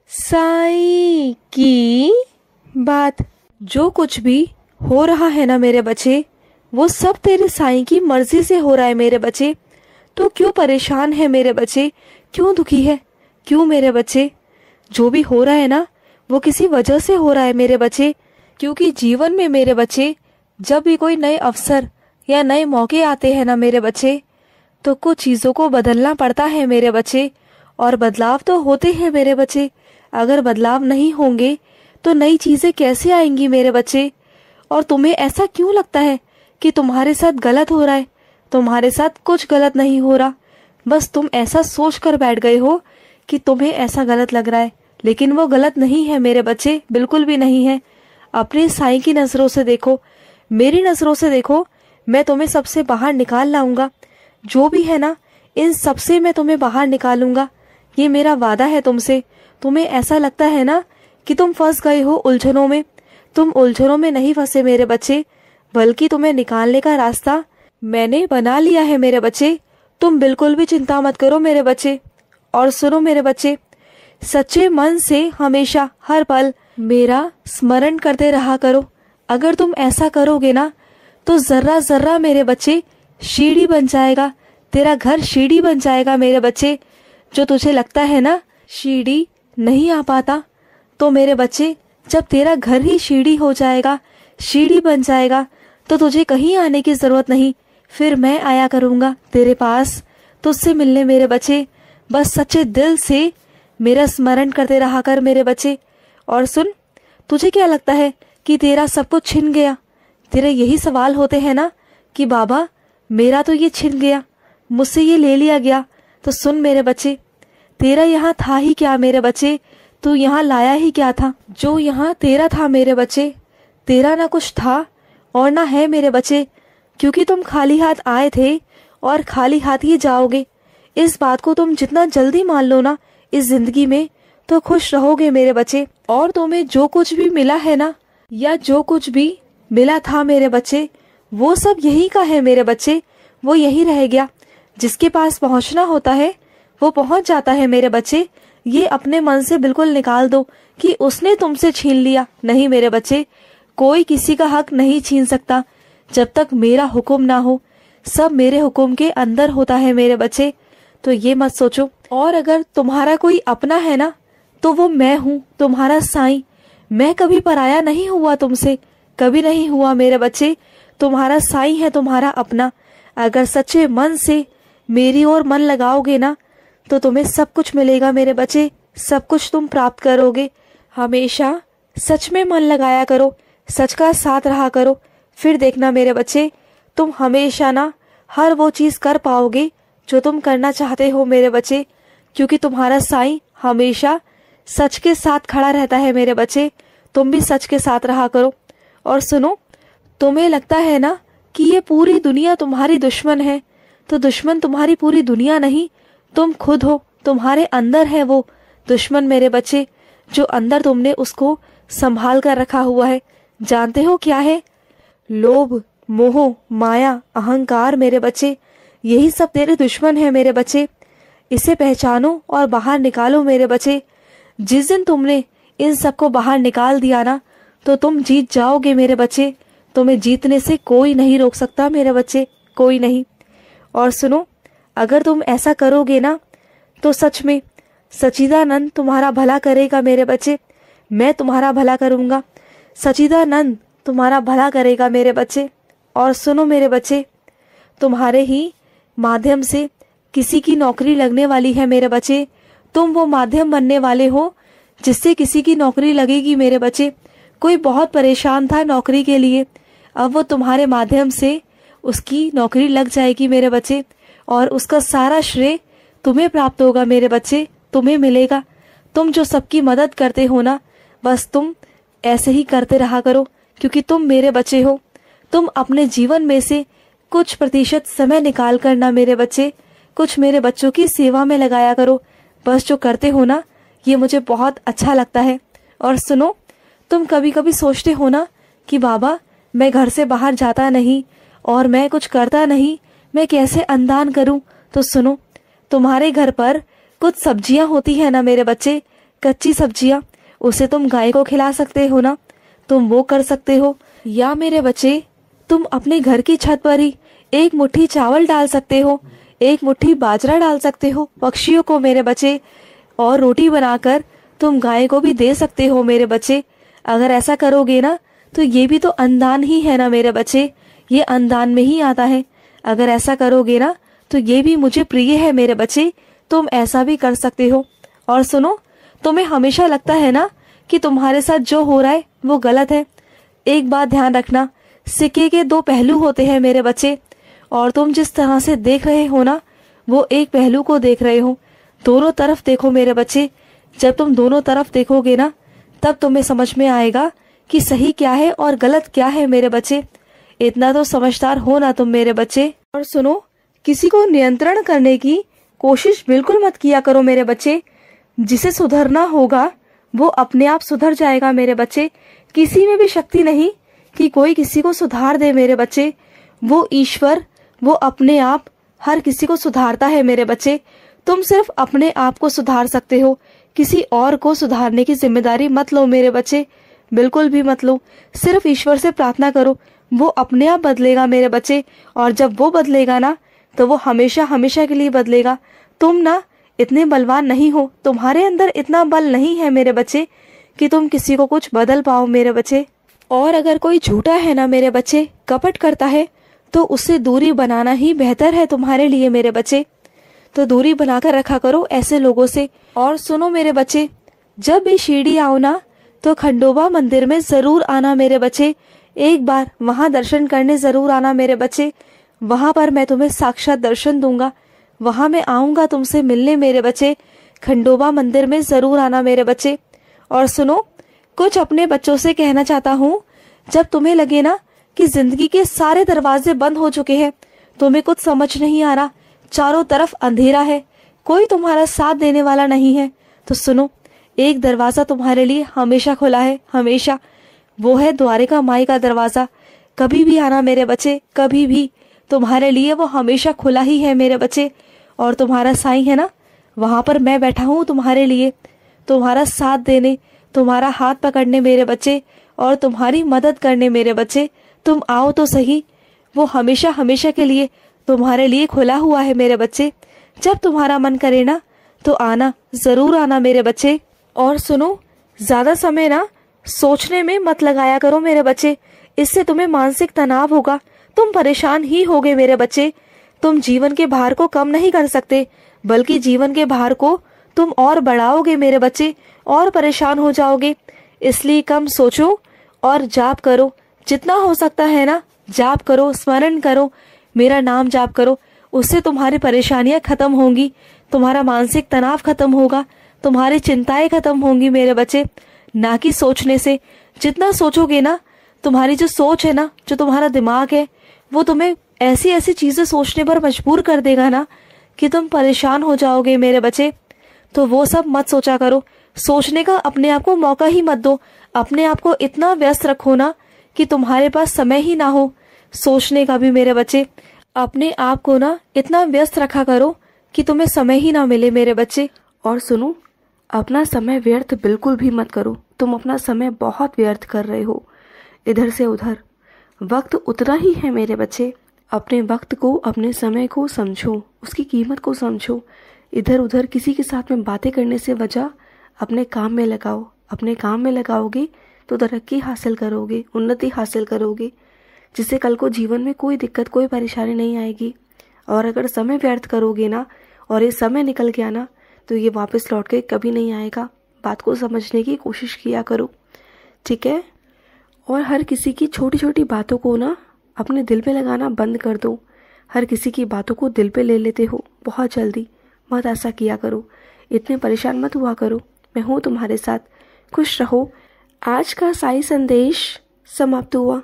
साईं की बात। जो कुछ भी हो रहा है ना मेरे बच्चे, वो सब तेरे साईं की मर्जी से हो रहा है मेरे बच्चे। तो क्यों परेशान है मेरे बच्चे, क्यों दुखी है, क्यों मेरे बच्चे? जो भी हो रहा है ना वो किसी वजह से हो रहा है मेरे बच्चे। क्योंकि जीवन में मेरे बच्चे जब भी कोई नए अवसर या नए मौके आते हैं ना मेरे बच्चे, तो कुछ चीज़ों को बदलना पड़ता है मेरे बच्चे। और बदलाव तो होते हैं मेरे बच्चे। अगर बदलाव नहीं होंगे तो नई चीज़ें कैसे आएंगी मेरे बच्चे? और तुम्हें ऐसा क्यों लगता है कि तुम्हारे साथ गलत हो रहा है? तुम्हारे साथ कुछ गलत नहीं हो रहा, बस तुम ऐसा सोच कर बैठ गए हो कि तुम्हें ऐसा गलत लग रहा है। लेकिन वो गलत नहीं है मेरे बच्चे, बिल्कुल भी नहीं है। अपने साईं की नज़रों से देखो, मेरी नज़रों से देखो, मैं तुम्हें सबसे बाहर निकाल लाऊंगा। जो भी है ना, इन सबसे मैं तुम्हें बाहर निकालूंगा, ये मेरा वादा है तुमसे। तुम्हें ऐसा लगता है ना कि तुम फंस गए हो उलझनों में, तुम उलझनों में नहीं फंसे मेरे बच्चे, बल्कि तुम्हें निकालने का रास्ता मैंने बना लिया है मेरे बच्चे। तुम बिल्कुल भी चिंता मत करो मेरे बच्चे। और सुनो मेरे बच्चे, सच्चे मन से हमेशा हर पल मेरा स्मरण करते रहा करो। अगर तुम ऐसा करोगे ना तो जर्रा जर्रा मेरे बच्चे सीढ़ी बन जाएगा, तेरा घर सीढ़ी बन जाएगा मेरे बच्चे। जो तुझे लगता है ना सीढ़ी नहीं आ पाता, तो मेरे बच्चे जब तेरा घर ही सीढ़ी हो जाएगा, सीढ़ी बन जाएगा, तो तुझे कहीं आने की जरूरत नहीं। फिर मैं आया करूंगा तेरे पास तुझसे मिलने मेरे बच्चे। बस सच्चे दिल से मेरा स्मरण करते रहा कर मेरे बच्चे। और सुन, तुझे क्या लगता है कि तेरा सब कुछ छिन गया? तेरे यही सवाल होते हैं ना कि बाबा मेरा तो ये छिन गया, मुझसे ये ले लिया गया। तो सुन मेरे बच्चे, तेरा यहाँ था ही क्या मेरे बच्चे? तू यहाँ लाया ही क्या था? जो यहाँ तेरा था मेरे बच्चे, तेरा ना कुछ था और ना है मेरे बच्चे। क्योंकि तुम खाली हाथ आए थे और खाली हाथ ही जाओगे। इस बात को तुम जितना जल्दी मान लो ना इस जिंदगी में, तो खुश रहोगे मेरे बच्चे। और तुम्हें जो कुछ भी मिला है ना, या जो कुछ भी मिला था मेरे बच्चे, वो सब यही का है मेरे बच्चे, वो यही रह गया। जिसके पास पहुंचना होता है वो पहुंच जाता है मेरे बच्चे। ये अपने मन से बिल्कुल निकाल दो कि उसने तुमसे छीन लिया। नहीं मेरे बच्चे, कोई किसी का हक नहीं छीन सकता जब तक मेरा हुक्म ना हो। सब मेरे हुक्म के अंदर होता है मेरे बच्चे, तो ये मत सोचो। और अगर तुम्हारा कोई अपना है ना, तो वो मैं हूँ, तुम्हारा साईं। मैं कभी पराया नहीं हुआ तुमसे, कभी नहीं हुआ मेरे बच्चे। तुम्हारा साईं है तुम्हारा अपना। अगर सच्चे मन से मेरी ओर मन लगाओगे ना, तो तुम्हें सब कुछ मिलेगा मेरे बच्चे, सब कुछ तुम प्राप्त करोगे। हमेशा सच में मन लगाया करो, सच का साथ रहा करो, फिर देखना मेरे बच्चे, तुम हमेशा ना हर वो चीज़ कर पाओगे जो तुम करना चाहते हो मेरे बच्चे। क्योंकि तुम्हारा साईं हमेशा सच के साथ खड़ा रहता है मेरे बच्चे। तुम भी सच के साथ रहा करो। और सुनो, तुम्हें लगता है ना कि ये पूरी दुनिया तुम्हारी दुश्मन है, तो दुश्मन तुम्हारी पूरी दुनिया नहीं, तुम खुद हो। तुम्हारे अंदर है वो दुश्मन मेरे बच्चे, जो अंदर तुमने उसको संभाल कर रखा हुआ है। जानते हो क्या है? लोभ, मोह, माया, अहंकार मेरे बच्चे, यही सब तेरे दुश्मन है मेरे बच्चे। इसे पहचानो और बाहर निकालो मेरे बच्चे। जिस दिन तुमने इन सबको बाहर निकाल दिया ना, तो तुम जीत जाओगे मेरे बच्चे। तुम्हें जीतने से कोई नहीं रोक सकता मेरे बच्चे, कोई नहीं। और सुनो, अगर तुम ऐसा करोगे ना, तो सच में सच्चिदानंद तुम्हारा भला करेगा मेरे बच्चे। मैं तुम्हारा भला करूँगा, सच्चिदानंद तुम्हारा भला करेगा मेरे बच्चे। और सुनो मेरे बच्चे, तुम्हारे ही माध्यम से किसी की नौकरी लगने वाली है मेरे बच्चे। तुम वो माध्यम बनने वाले हो जिससे किसी की नौकरी लगेगी मेरे बच्चे। कोई बहुत परेशान था नौकरी के लिए, अब वो तुम्हारे माध्यम से उसकी नौकरी लग जाएगी मेरे बच्चे। और उसका सारा श्रेय तुम्हें प्राप्त होगा मेरे बच्चे, तुम्हें मिलेगा। तुम जो सबकी मदद करते हो ना, बस तुम ऐसे ही करते रहा करो, क्योंकि तुम मेरे बच्चे हो। तुम अपने जीवन में से कुछ प्रतिशत समय निकाल कर ना मेरे बच्चे, कुछ मेरे बच्चों की सेवा में लगाया करो। बस जो करते हो ना, ये मुझे बहुत अच्छा लगता है। और सुनो, तुम कभी कभी सोचते हो ना कि बाबा मैं घर से बाहर जाता नहीं और मैं कुछ करता नहीं, मैं कैसे अन्नदान करूं? तो सुनो, तुम्हारे घर पर कुछ सब्जियां होती है ना मेरे बच्चे, कच्ची सब्जियां, उसे तुम गाय को खिला सकते हो ना, तुम वो कर सकते हो। या मेरे बच्चे तुम अपने घर की छत पर ही एक मुट्ठी चावल डाल सकते हो, एक मुट्ठी बाजरा डाल सकते हो पक्षियों को मेरे बच्चे, और रोटी बनाकर तुम गाय को भी दे सकते हो मेरे बच्चे। अगर ऐसा करोगे ना तो ये भी तो अनुदान ही है ना मेरे बच्चे, ये अनुदान में ही आता है। अगर ऐसा करोगे ना तो ये भी मुझे प्रिय है मेरे बच्चे, तुम ऐसा भी कर सकते हो। और सुनो, तुम्हें हमेशा लगता है ना कि तुम्हारे साथ जो हो रहा है वो गलत है। एक बात ध्यान रखना, सिक्के के दो पहलू होते हैं मेरे बच्चे, और तुम जिस तरह से देख रहे हो ना वो एक पहलू को देख रहे हो। दोनों तरफ देखो मेरे बच्चे, जब तुम दोनों तरफ देखोगे ना तब तुम्हें समझ में आएगा कि सही क्या है और गलत क्या है मेरे बच्चे। इतना तो समझदार हो ना तुम मेरे बच्चे। और सुनो, किसी को नियंत्रण करने की कोशिश बिल्कुल मत किया करो मेरे बच्चे। जिसे सुधरना होगा वो अपने आप सुधर जाएगा मेरे बच्चे। किसी में भी शक्ति नहीं कि कोई किसी को सुधार दे मेरे बच्चे। वो ईश्वर, वो अपने आप हर किसी को सुधारता है मेरे बच्चे। तुम सिर्फ अपने आप को सुधार सकते हो, किसी और को सुधारने की जिम्मेदारी मत लो मेरे बच्चे, बिल्कुल भी मत लो। सिर्फ ईश्वर से प्रार्थना करो, वो अपने आप बदलेगा मेरे बच्चे। और जब वो बदलेगा ना तो वो हमेशा हमेशा के लिए बदलेगा। तुम ना इतने बलवान नहीं हो, तुम्हारे अंदर इतना बल नहीं है मेरे बच्चे कि तुम किसी को कुछ बदल पाओ मेरे बच्चे। और अगर कोई झूठा है ना मेरे बच्चे, कपट करता है, तो उससे दूरी बनाना ही बेहतर है तुम्हारे लिए मेरे बच्चे। तो दूरी बनाकर रखा करो ऐसे लोगों से। और सुनो मेरे बच्चे, जब भी शिरडी आओ ना तो खंडोबा मंदिर में जरूर आना मेरे बच्चे। एक बार वहां दर्शन करने जरूर आना मेरे बच्चे। वहां पर मैं तुम्हें साक्षात दर्शन दूंगा, वहां मैं आऊंगा तुमसे मिलने मेरे बच्चे। खंडोबा मंदिर में जरूर आना मेरे बच्चे। और सुनो, कुछ अपने बच्चों से कहना चाहता हूँ, जब तुम्हें लगे ना कि जिंदगी के सारे दरवाजे बंद हो चुके हैं, तुम्हें कुछ समझ नहीं आ रहा, चारों तरफ अंधेरा है, कोई तुम्हारा साथ देने वाला नहीं है, तो सुनो, एक दरवाजा तुम्हारे लिए हमेशा खुला है, हमेशा। वो है द्वारिका माई का दरवाजा। कभी भी आना मेरे बच्चे, कभी भी, तुम्हारे लिए वो हमेशा खुला ही है मेरे बच्चे। और तुम्हारा साईं है ना, वहां पर मैं बैठा हूँ तुम्हारे लिए, तुम्हारा साथ देने, तुम्हारा हाथ पकड़ने मेरे बच्चे, और तुम्हारी मदद करने मेरे बच्चे। तुम आओ तो सही, वो हमेशा हमेशा के लिए तुम्हारे लिए खुला हुआ है मेरे बच्चे। जब तुम्हारा मन करे ना तो आना, जरूर आना मेरे बच्चे। और सुनो, ज्यादा समय ना सोचने में मत लगाया करो मेरे बच्चे, इससे तुम्हें मानसिक तनाव होगा, तुम परेशान ही होगे मेरे बच्चे। तुम जीवन के भार को कम नहीं कर सकते, बल्कि जीवन के भार को तुम और बढ़ाओगे मेरे बच्चे, और परेशान हो जाओगे। इसलिए कम सोचो और जाप करो, जितना हो सकता है ना जाप करो, स्मरण करो, मेरा नाम जाप करो। उससे तुम्हारी परेशानियां खत्म होंगी, तुम्हारा मानसिक तनाव खत्म होगा, तुम्हारी चिंताएं खत्म होंगी मेरे बच्चे। ना कि सोचने से, जितना सोचोगे ना, तुम्हारी जो सोच है ना, जो तुम्हारा दिमाग है, वो तुम्हें ऐसी ऐसी चीजें सोचने पर मजबूर कर देगा ना कि तुम परेशान हो जाओगे मेरे बच्चे। तो वो सब मत सोचा करो, सोचने का अपने आप को मौका ही मत दो। अपने आप को इतना व्यस्त रखो ना कि तुम्हारे पास समय ही ना हो सोचने का भी मेरे बच्चे। अपने आप को ना इतना व्यस्त रखा करो कि तुम्हें समय ही ना मिले मेरे बच्चे। और सुनो, अपना समय व्यर्थ बिल्कुल भी मत करो, तुम अपना समय बहुत व्यर्थ कर रहे हो इधर से उधर। वक्त उतना ही है मेरे बच्चे, अपने वक्त को, अपने समय को समझो, उसकी कीमत को समझो। इधर उधर किसी के साथ में बातें करने से वजह अपने काम में लगाओ। अपने काम में लगाओगे तो तरक्की हासिल करोगे, उन्नति हासिल करोगे, जिससे कल को जीवन में कोई दिक्कत, कोई परेशानी नहीं आएगी। और अगर समय व्यर्थ करोगे ना और ये समय निकल गया ना तो ये वापस लौट के कभी नहीं आएगा। बात को समझने की कोशिश किया करो, ठीक है। और हर किसी की छोटी छोटी बातों को ना अपने दिल पे लगाना बंद कर दो। हर किसी की बातों को दिल पे ले लेते हो बहुत जल्दी, मत ऐसा किया करो। इतने परेशान मत हुआ करो, मैं हूँ तुम्हारे साथ। खुश रहो। आज का साई संदेश समाप्त हुआ।